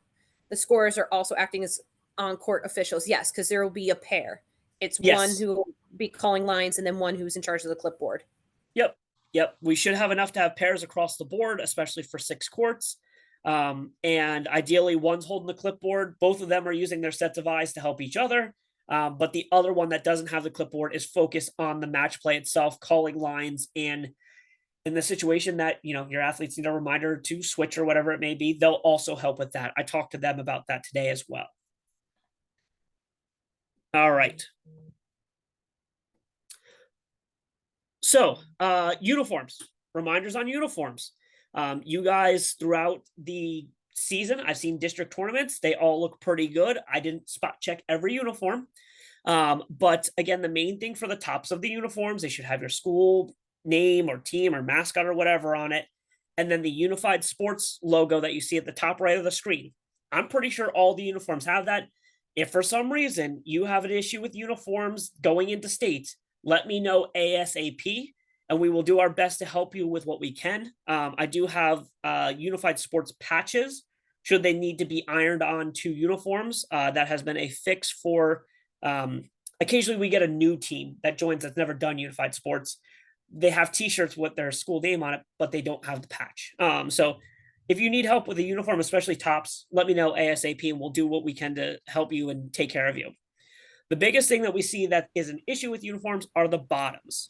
Speaker 2: scorers are also acting as on court officials. Yes, because there will be a pair. It's one
Speaker 1: Yes.
Speaker 2: who will be calling lines and then one who's in charge of the clipboard.
Speaker 1: Yep. Yep. We should have enough to have pairs across the board, especially for 6 courts. And ideally, one's holding the clipboard. Both of them are using their sets of eyes to help each other. But the other one that doesn't have the clipboard is focused on the match play itself, calling lines, and in the situation that your athletes need a reminder to switch or whatever it may be, they'll also help with that. I talked to them about that today as well. All right. So, uniforms, reminders on uniforms. You guys throughout the season, I've seen district tournaments. They all look pretty good. I didn't spot check every uniform. But again, the main thing for the tops of the uniforms, they should have your school name or team or mascot or whatever on it. And then the unified sports logo that you see at the top right of the screen. I'm pretty sure all the uniforms have that. If for some reason you have an issue with uniforms going into states, let me know ASAP and we will do our best to help you with what we can. I do have unified sports patches should they need to be ironed on to uniforms. That has been a fix for occasionally we get a new team that joins that's never done unified sports. They have t-shirts with their school name on it, but they don't have the patch. So if you need help with a uniform, especially tops, let me know ASAP and we'll do what we can to help you and take care of you. The biggest thing that we see that is an issue with uniforms are the bottoms.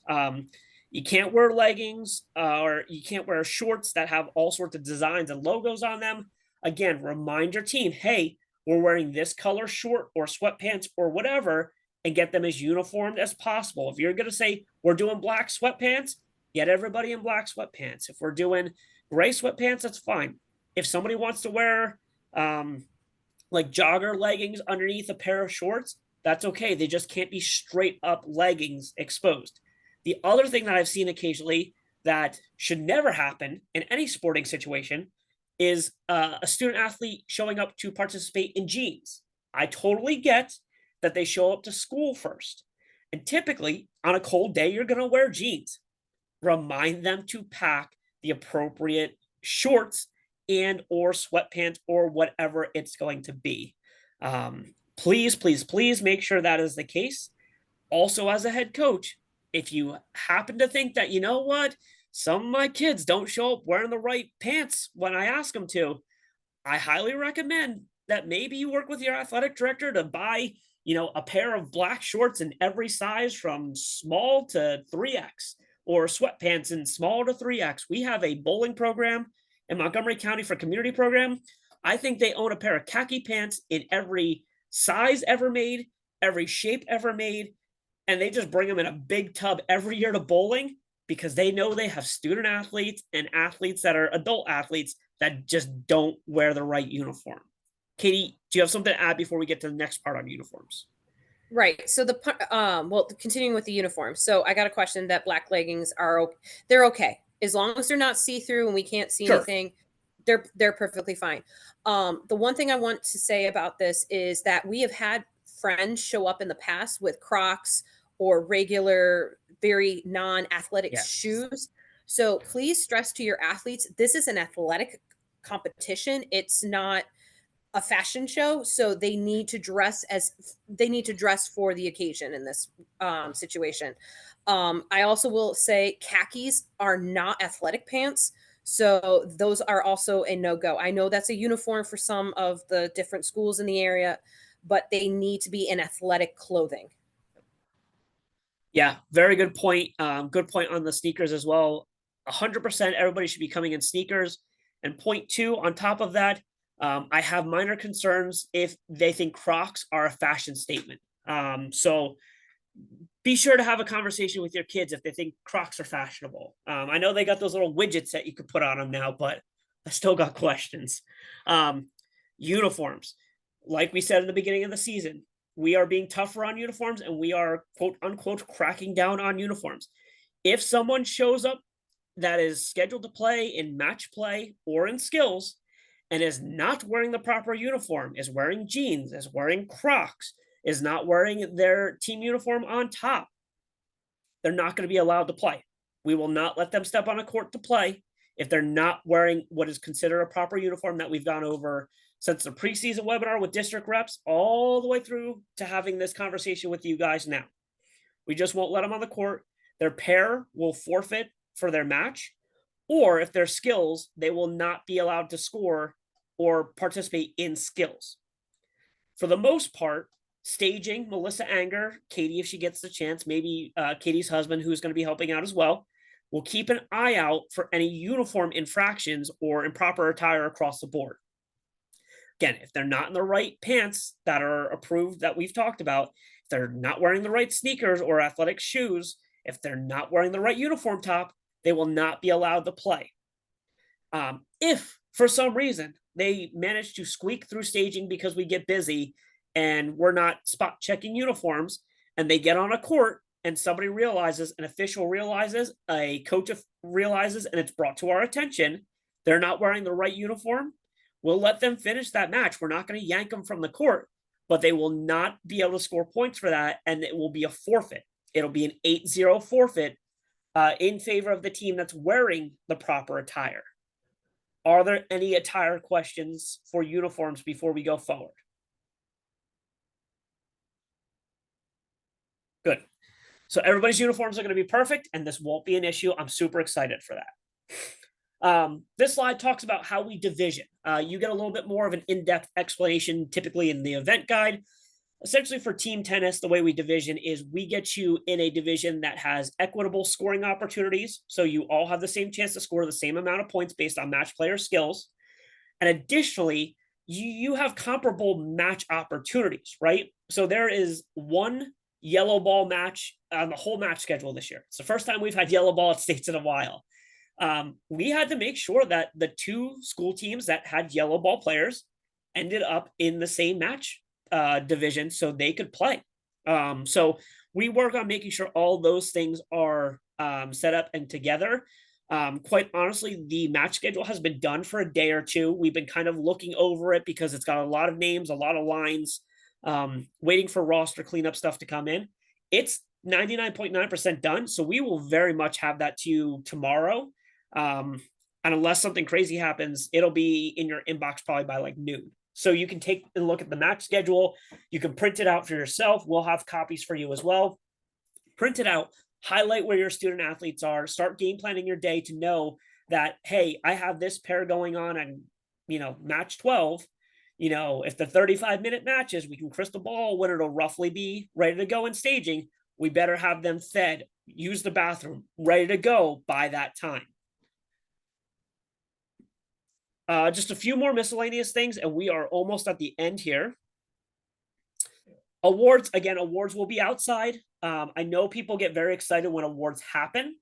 Speaker 1: You can't wear leggings or you can't wear shorts that have all sorts of designs and logos on them. Again, remind your team, hey, we're wearing this color short or sweatpants or whatever, and get them as uniformed as possible. If you're going to say we're doing black sweatpants, get everybody in black sweatpants. If we're doing gray sweatpants, that's fine. If somebody wants to wear like jogger leggings underneath a pair of shorts, that's okay. They just can't be straight up leggings exposed. The other thing that I've seen occasionally that should never happen in any sporting situation is a student athlete showing up to participate in jeans. I totally get that they show up to school first. And typically, on a cold day, you're going to wear jeans. Remind them to pack the appropriate shorts and or sweatpants or whatever it's going to be. Please, please, please make sure that is the case. Also, as a head coach, if you happen to think that, you know what, some of my kids don't show up wearing the right pants when I ask them to, I highly recommend that maybe you work with your athletic director to buy, a pair of black shorts in every size from small to 3X or sweatpants in small to 3X. We have a bowling program in Montgomery County for community program. I think they own a pair of khaki pants in every size ever made, every shape ever made, and they just bring them in a big tub every year to bowling because they know they have student athletes and athletes that are adult athletes that just don't wear the right uniform. Katie, do you have something to add before we get to the next part on uniforms?
Speaker 2: Right. So continuing with the uniform. So I got a question that black leggings they're okay as long as they're not see through and we can't see
Speaker 1: Sure.
Speaker 2: anything. They're perfectly fine. The one thing I want to say about this is that we have had friends show up in the past with Crocs or regular, very non-athletic
Speaker 1: Yes.
Speaker 2: shoes. So please stress to your athletes, this is an athletic competition. It's not a fashion show, so they need to dress for the occasion in this situation. I also will say khakis are not athletic pants, so those are also a no-go. I know that's a uniform for some of the different schools in the area, but they need to be in athletic clothing.
Speaker 1: Yeah, very good point. Good point on the sneakers as well. 100% everybody should be coming in sneakers. And point two, on top of that, I have minor concerns if they think Crocs are a fashion statement. So be sure to have a conversation with your kids if they think Crocs are fashionable. I know they got those little widgets that you could put on them now, but I still got questions. Um, Uniforms. Like we said in the beginning of the season, we are being tougher on uniforms and we are quote unquote cracking down on uniforms. If someone shows up that is scheduled to play in match play or in skills and is not wearing the proper uniform, is wearing jeans, is wearing Crocs, is not wearing their team uniform on top, they're not going to be allowed to play. We will not let them step on a court to play if they're not wearing what is considered a proper uniform that we've gone over since the preseason webinar with district reps all the way through to having this conversation with you guys now. We just won't let them on the court. Their pair will forfeit for their match, or if they're skills, they will not be allowed to score or participate in skills. For the most part, staging, Melissa Anger, Katie, if she gets the chance, maybe Katie's husband, who's going to be helping out as well, will keep an eye out for any uniform infractions or improper attire across the board. Again, if they're not in the right pants that are approved that we've talked about, if they're not wearing the right sneakers or athletic shoes, if they're not wearing the right uniform top, they will not be allowed to play. If for some reason they manage to squeak through staging because we get busy and we're not spot checking uniforms and they get on a court and somebody realizes, an official realizes, a coach realizes, and it's brought to our attention, they're not wearing the right uniform, we'll let them finish that match. We're not going to yank them from the court, but they will not be able to score points for that, and it will be a forfeit. It'll be an 8-0 forfeit in favor of the team that's wearing the proper attire. Are there any attire questions for uniforms before we go forward? Good. So everybody's uniforms are going to be perfect, and this won't be an issue. I'm super excited for that. This slide talks about how we division. You get a little bit more of an in-depth explanation typically in the event guide. Essentially for team tennis, the way we division is we get you in a division that has equitable scoring opportunities. So you all have the same chance to score the same amount of points based on match player skills. And additionally, you have comparable match opportunities, right? So there is one yellow ball match on the whole match schedule this year. It's the first time we've had yellow ball at states in a while. We had to make sure that the two school teams that had yellow ball players ended up in the same match division so they could play. So we work on making sure all those things are set up and together. Quite honestly, the match schedule has been done for a day or two. We've been kind of looking over it because it's got a lot of names, a lot of lines, waiting for roster cleanup stuff to come in. It's 99.9% done. So we will very much have that to you tomorrow. And unless something crazy happens, it'll be in your inbox probably by like noon. So you can take a look at the match schedule. You can print it out for yourself. We'll have copies for you as well. Print it out, highlight where your student athletes are, start game planning your day to know that, hey, I have this pair going on and, match 12. If the 35-minute matches, we can crystal ball when it'll roughly be ready to go in staging. We better have them fed, use the bathroom, ready to go by that time. Just a few more miscellaneous things, and we are almost at the end here. Awards, again, awards will be outside. I know people get very excited when awards happen,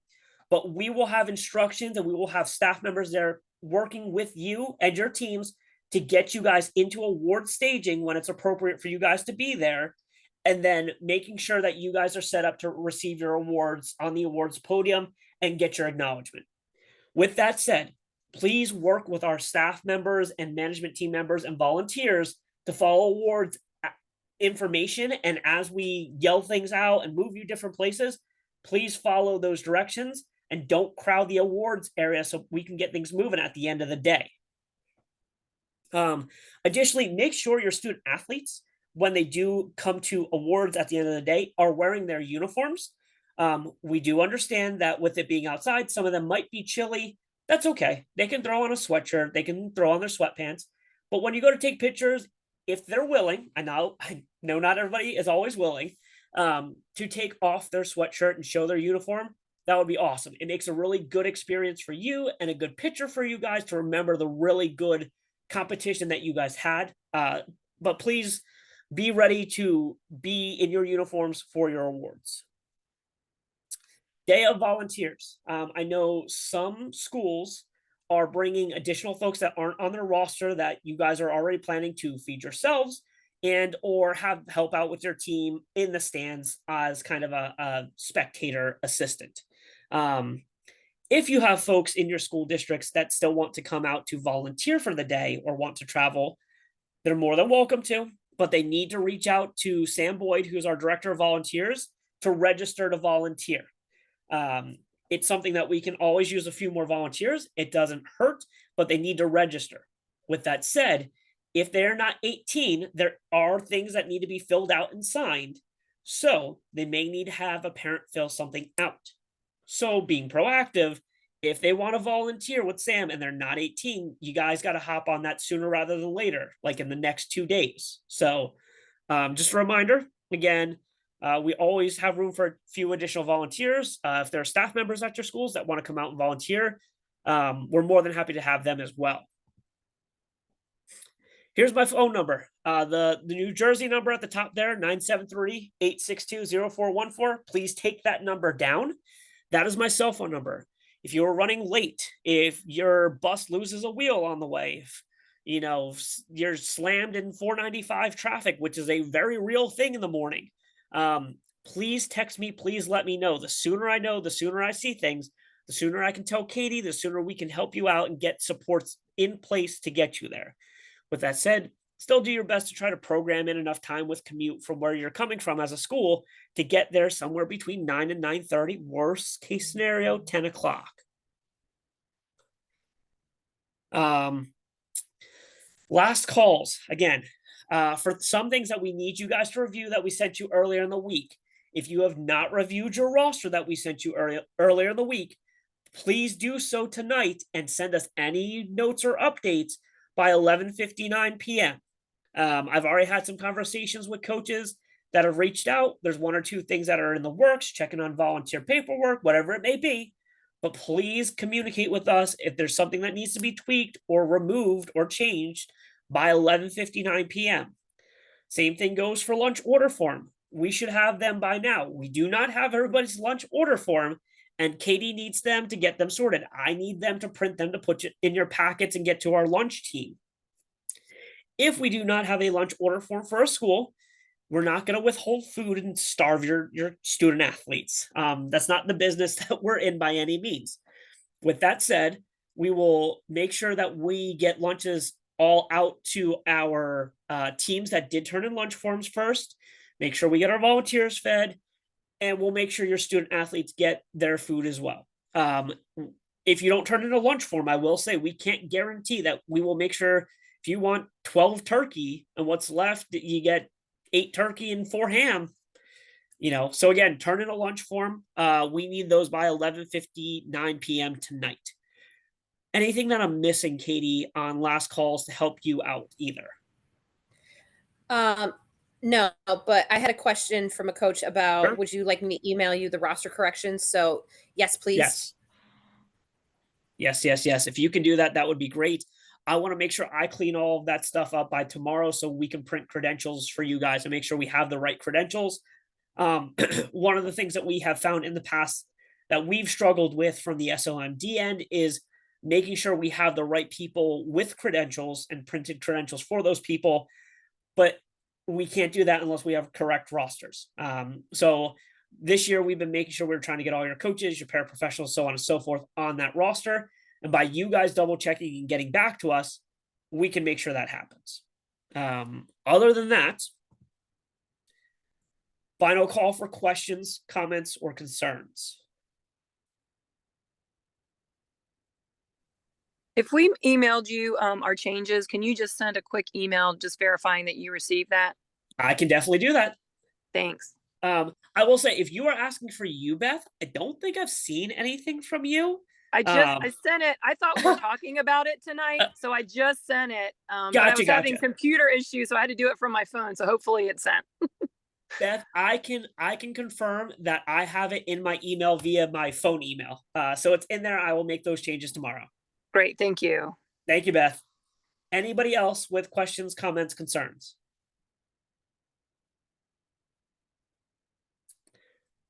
Speaker 1: but we will have instructions and we will have staff members there working with you and your teams to get you guys into award staging when it's appropriate for you guys to be there, and then making sure that you guys are set up to receive your awards on the awards podium and get your acknowledgement. With that said, please work with our staff members and management team members and volunteers to follow awards information. And as we yell things out and move you different places, please follow those directions and don't crowd the awards area so we can get things moving at the end of the day. Additionally, make sure your student athletes, when they do come to awards at the end of the day, are wearing their uniforms. We do understand that with it being outside, some of them might be chilly. That's okay. They can throw on a sweatshirt. They can throw on their sweatpants. But when you go to take pictures, if they're willing, I know not everybody is always willing, to take off their sweatshirt and show their uniform, that would be awesome. It makes a really good experience for you and a good picture for you guys to remember the really good competition that you guys had. But please be ready to be in your uniforms for your awards. Day of volunteers. I know some schools are bringing additional folks that aren't on their roster that you guys are already planning to feed yourselves and or have help out with your team in the stands as kind of a spectator assistant. Um, if you have folks in your school districts that still want to come out to volunteer for the day or want to travel, they're more than welcome to, but they need to reach out to Sam Boyd, who's our director of volunteers, to register to volunteer. It's something that we can always use a few more volunteers. It doesn't hurt, but they need to register. With that said, if they're not 18, there are things that need to be filled out and signed. So they may need to have a parent fill something out. So being proactive, if they want to volunteer with Sam and they're not 18, you guys got to hop on that sooner rather than later, like in the next 2 days. So just a reminder, again, we always have room for a few additional volunteers. If there are staff members at your schools that want to come out and volunteer, we're more than happy to have them as well. Here's my phone number. The New Jersey number at the top there, 973-862-0414. Please take that number down. That is my cell phone number. If you're running late, if your bus loses a wheel on the way, if you're slammed in 495 traffic, which is a very real thing in the morning, please text me. Please let me know. The sooner I know, the sooner I see things, the sooner I can tell Katie, the sooner we can help you out and get supports in place to get you there. With that said, still do your best to try to program in enough time with commute from where you're coming from as a school to get there somewhere between 9 and 9:30, worst case scenario, 10 o'clock. Last calls, again, for some things that we need you guys to review that we sent you earlier in the week. If you have not reviewed your roster that we sent you earlier in the week, please do so tonight and send us any notes or updates by 11:59 p.m. I've already had some conversations with coaches that have reached out. There's one or two things that are in the works, checking on volunteer paperwork, whatever it may be. But please communicate with us if there's something that needs to be tweaked or removed or changed by 11:59 p.m. Same thing goes for lunch order form. We should have them by now. We do not have everybody's lunch order form, and Katie needs them to get them sorted. I need them to print them to put in your packets and get to our lunch team. If we do not have a lunch order form for a school, we're not going to withhold food and starve your student athletes. That's not the business that we're in by any means. With that said, we will make sure that we get lunches all out to our teams that did turn in lunch forms first, make sure we get our volunteers fed, and we'll make sure your student athletes get their food as well. If you don't turn in a lunch form, I will say we can't guarantee that. We will make sure if you want 12 turkey and what's left, you get 8 turkey and 4 ham. So again, turn in a lunch form. We need those by 11:59 p.m. tonight. Anything that I'm missing, Katie, on last calls to help you out either?
Speaker 2: No, but I had a question from a coach about,
Speaker 1: Sure.
Speaker 2: would you like me to email you the roster corrections? So yes, please.
Speaker 1: Yes. If you can do that, that would be great. I want to make sure I clean all of that stuff up by tomorrow so we can print credentials for you guys and make sure we have the right credentials. One of the things that we have found in the past that we've struggled with from the SOMD end is making sure we have the right people with credentials and printed credentials for those people. But we can't do that unless we have correct rosters. So this year we've been making sure we're trying to get all your coaches, your paraprofessionals, so on and so forth on that roster. And by you guys double checking and getting back to us, we can make sure that happens. Other than that, final call for questions, comments, or concerns.
Speaker 3: If we emailed you our changes, can you just send a quick email just verifying that you received that?
Speaker 1: I can definitely do that.
Speaker 3: Thanks.
Speaker 1: I will say, if you are asking for you, Beth, I don't think I've seen anything from you.
Speaker 3: I sent it. I thought we were talking about it tonight, so I just sent it. But I was having computer issues, so I had to do it from my phone. So hopefully it's sent.
Speaker 1: Beth, I can confirm that I have it in my email via my phone email. So it's in there. I will make those changes tomorrow.
Speaker 3: Great, thank you.
Speaker 1: Thank you, Beth. Anybody else with questions, comments, concerns?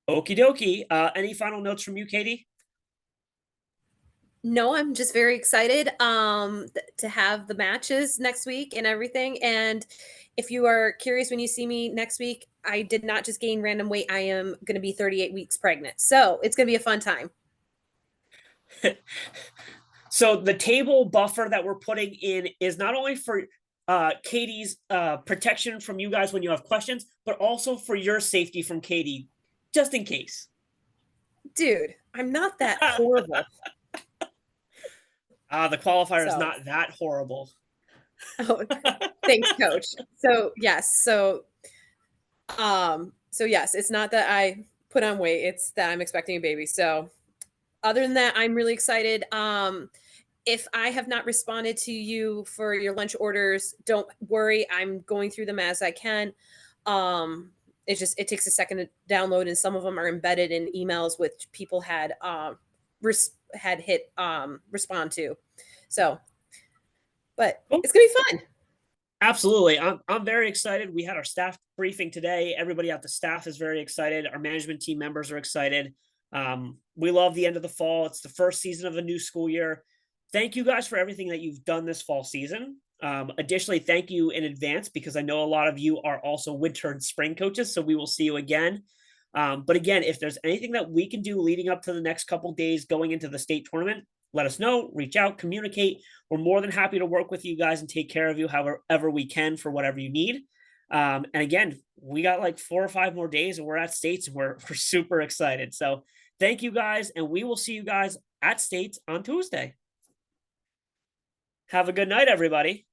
Speaker 1: Okie dokie. Any final notes from you, Katie?
Speaker 2: No, I'm just very excited to have the matches next week and everything. And if you are curious when you see me next week, I did not just gain random weight. I am going to be 38 weeks pregnant. So it's going to be a fun time.
Speaker 1: So the table buffer that we're putting in is not only for Katie's protection from you guys when you have questions, but also for your safety from Katie, just in case.
Speaker 2: Dude, I'm not that horrible.
Speaker 1: The qualifier is not that horrible.
Speaker 2: Oh, thanks, coach. So yes, so yes, it's not that I put on weight, it's that I'm expecting a baby. So other than that, I'm really excited. If I have not responded to you for your lunch orders, don't worry. I'm going through them as I can. It takes a second to download, and some of them are embedded in emails which people had hit respond to. So, but it's gonna be fun.
Speaker 1: Absolutely. I'm very excited. We had our staff briefing today. Everybody at the staff is very excited. Our management team members are excited. We love the end of the fall. It's the first season of a new school year. Thank you guys for everything that you've done this fall season. Additionally, thank you in advance because I know a lot of you are also winter and spring coaches, so we will see you again. But again, if there's anything that we can do leading up to the next couple days going into the state tournament, let us know, reach out, communicate. We're more than happy to work with you guys and take care of you however we can for whatever you need. And again, we got like 4 or 5 more days and we're at states and we're super excited. So thank you guys. And we will see you guys at states on Tuesday. Have a good night, everybody.